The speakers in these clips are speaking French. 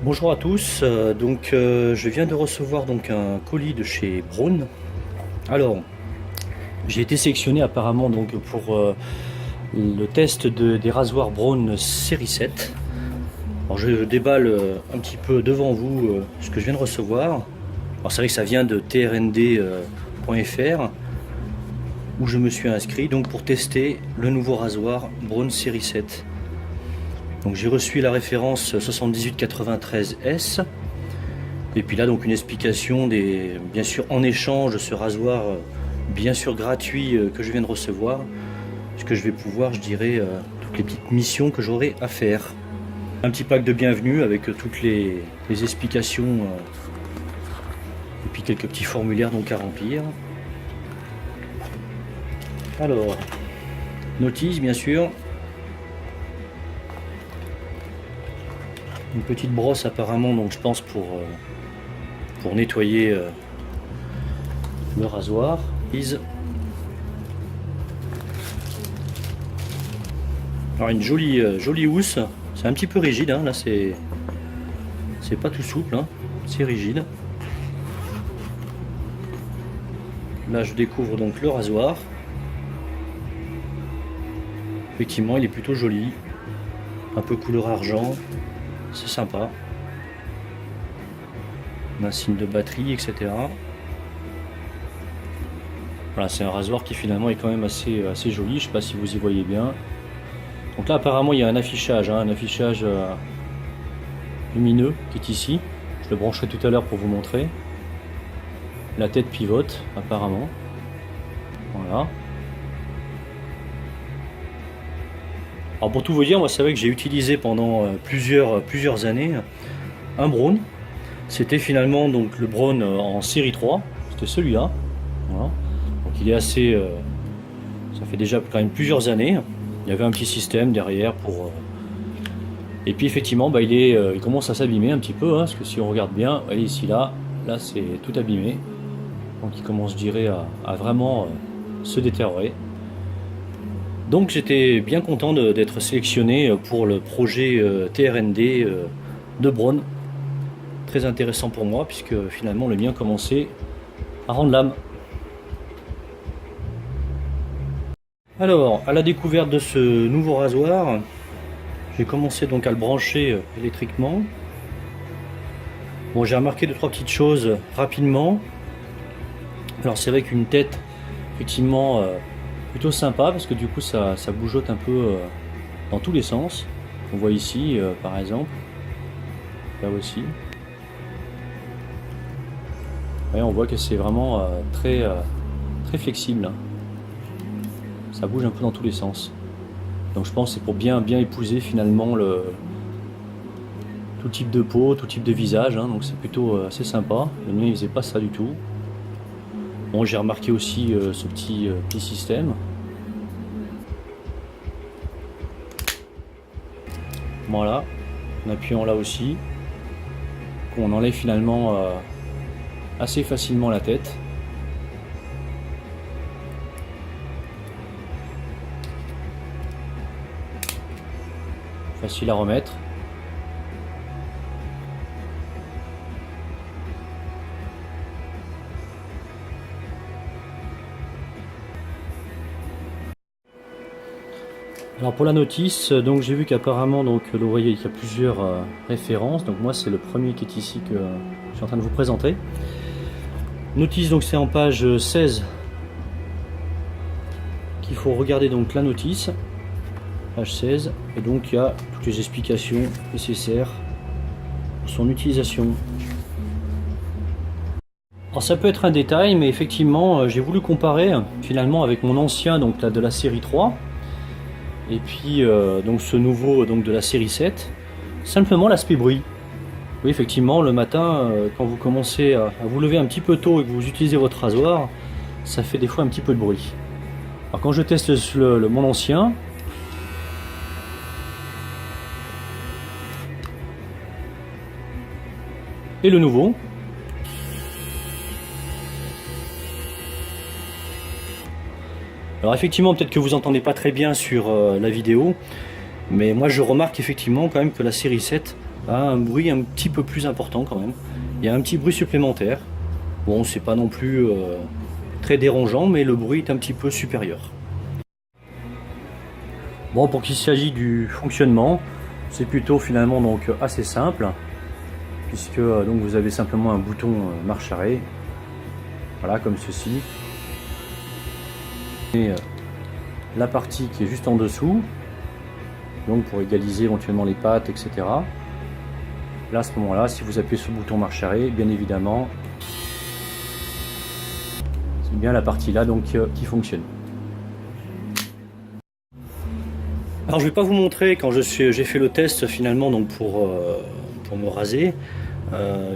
Bonjour à tous, je viens de recevoir donc un colis de chez Braun. Alors, j'ai été sélectionné apparemment donc pour le test des rasoirs Braun série 7. Alors je déballe un petit peu devant vous ce que je viens de recevoir. Alors c'est vrai que ça vient de trnd.fr où je me suis inscrit donc pour tester le nouveau rasoir Braun série 7. Donc j'ai reçu la référence 7893S. Et puis là donc une explication bien sûr en échange de ce rasoir bien sûr gratuit que je viens de recevoir. Puisque je vais pouvoir, je dirais, toutes les petites missions que j'aurai à faire. Un petit pack de bienvenue avec toutes les explications et puis quelques petits formulaires donc à remplir. Alors, notice bien sûr. Une petite brosse apparemment, donc je pense pour nettoyer le rasoir. Alors une jolie housse, c'est un petit peu rigide, hein. Là c'est pas tout souple, hein. C'est rigide. Là je découvre donc le rasoir. Effectivement il est plutôt joli, un peu couleur argent. C'est sympa. On a un signe de batterie, etc. Voilà, c'est un rasoir qui finalement est quand même assez joli. Je sais pas si vous y voyez bien. Donc là apparemment il y a un affichage lumineux qui est ici. Je le brancherai tout à l'heure pour vous montrer. La tête pivote apparemment. Voilà. Alors pour tout vous dire, moi c'est vrai que j'ai utilisé pendant plusieurs années un Braun. C'était finalement donc le Braun en série 3, c'était celui-là. Voilà. Donc il est assez, ça fait déjà quand même plusieurs années. Il y avait un petit système derrière pour. Et puis effectivement, il commence à s'abîmer un petit peu, hein, parce que si on regarde bien, voyez ici là c'est tout abîmé. Donc il commence, je dirais, à vraiment se détériorer. Donc j'étais bien content d'être sélectionné pour le projet TRND de Braun. Très intéressant pour moi puisque finalement le mien commençait à rendre l'âme. Alors, à la découverte de ce nouveau rasoir, j'ai commencé donc à le brancher électriquement. Bon, j'ai remarqué 2-3 petites choses rapidement. Alors c'est vrai qu'une tête, effectivement, plutôt sympa parce que du coup ça bougeote un peu dans tous les sens. On voit ici par exemple, là aussi. Et on voit que c'est vraiment très flexible, hein. Ça bouge un peu dans tous les sens. Donc je pense que c'est pour bien épouser finalement tout type de peau, tout type de visage, hein. Donc c'est plutôt assez sympa. Le mien il faisait pas ça du tout. Bon, j'ai remarqué aussi ce petit système. Voilà, en appuyant là aussi, qu'on enlève finalement assez facilement la tête. Facile à remettre. Alors pour la notice, donc j'ai vu qu'apparemment donc vous voyez il y a plusieurs références. Donc moi c'est le premier qui est ici que je suis en train de vous présenter. Notice donc c'est en page 16 qu'il faut regarder donc la notice. Page 16 et donc il y a toutes les explications nécessaires pour son utilisation. Alors ça peut être un détail mais effectivement j'ai voulu comparer finalement avec mon ancien donc là, de la série 3. Et puis donc ce nouveau donc de la série 7, simplement l'aspect bruit. Oui effectivement le matin quand vous commencez à vous lever un petit peu tôt et que vous utilisez votre rasoir, ça fait des fois un petit peu de bruit. Alors quand je teste mon ancien, et le nouveau, alors effectivement peut-être que vous entendez pas très bien sur la vidéo, mais moi je remarque effectivement quand même que la série 7 a un bruit un petit peu plus important quand même. Il y a un petit bruit supplémentaire. Bon, c'est pas non plus très dérangeant, mais le bruit est un petit peu supérieur. Bon, pour qu'il s'agisse du fonctionnement, c'est plutôt finalement donc assez simple, puisque donc vous avez simplement un bouton marche arrêt, voilà comme ceci, et la partie qui est juste en dessous, donc pour égaliser éventuellement les pattes, etc. Là à ce moment-là, si vous appuyez sur le bouton marche arrêt, bien évidemment, c'est bien la partie là donc qui fonctionne. Alors je vais pas vous montrer quand j'ai fait le test finalement donc pour me raser.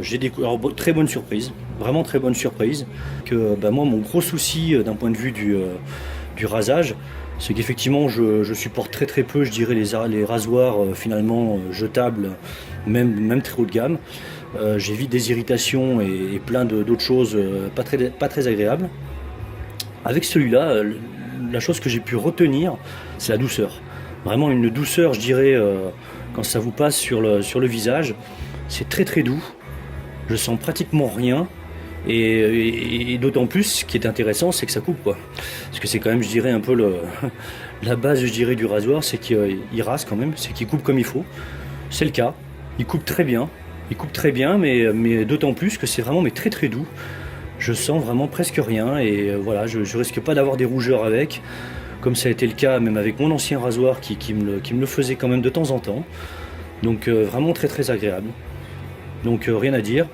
J'ai découvert très bonne surprise, vraiment très bonne surprise. Que moi mon gros souci d'un point de vue du rasage, c'est qu'effectivement je supporte très peu, je dirais, les rasoirs finalement jetables, même très haut de gamme. J'évite des irritations et plein d'autres choses pas très agréables. Avec celui-là, la chose que j'ai pu retenir, c'est la douceur. Vraiment une douceur, je dirais, quand ça vous passe sur le visage. C'est très doux. Je sens pratiquement rien. Et d'autant plus, ce qui est intéressant, c'est que ça coupe, quoi. Parce que c'est quand même, je dirais, un peu la base, je dirais, du rasoir, c'est qu'il rase quand même, c'est qu'il coupe comme il faut. C'est le cas. Il coupe très bien. Il coupe très bien, mais d'autant plus que c'est vraiment très doux. Je sens vraiment presque rien. Et voilà, je risque pas d'avoir des rougeurs avec, comme ça a été le cas même avec mon ancien rasoir qui me le faisait quand même de temps en temps. Donc vraiment très agréable. Donc rien à dire,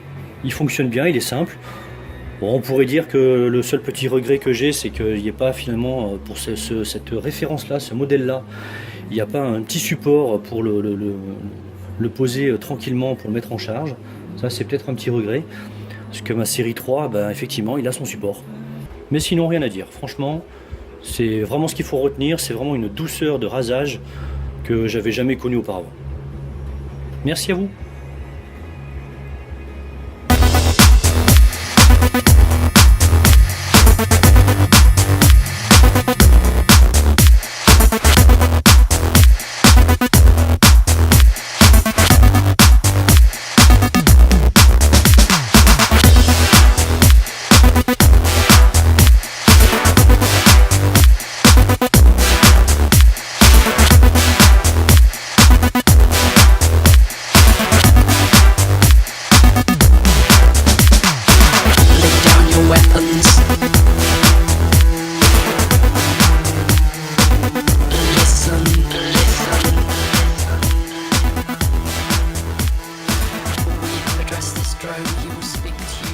il fonctionne bien, il est simple. Bon, on pourrait dire que le seul petit regret que j'ai, c'est qu'il n'y ait pas finalement, pour cette référence-là, ce modèle-là, il n'y a pas un petit support pour le poser tranquillement pour le mettre en charge. Ça, c'est peut-être un petit regret, parce que ma série 3, effectivement, il a son support. Mais sinon, rien à dire, franchement. C'est vraiment ce qu'il faut retenir, c'est vraiment une douceur de rasage que j'avais jamais connue auparavant. Merci à vous. Address this drone, he will speak to you.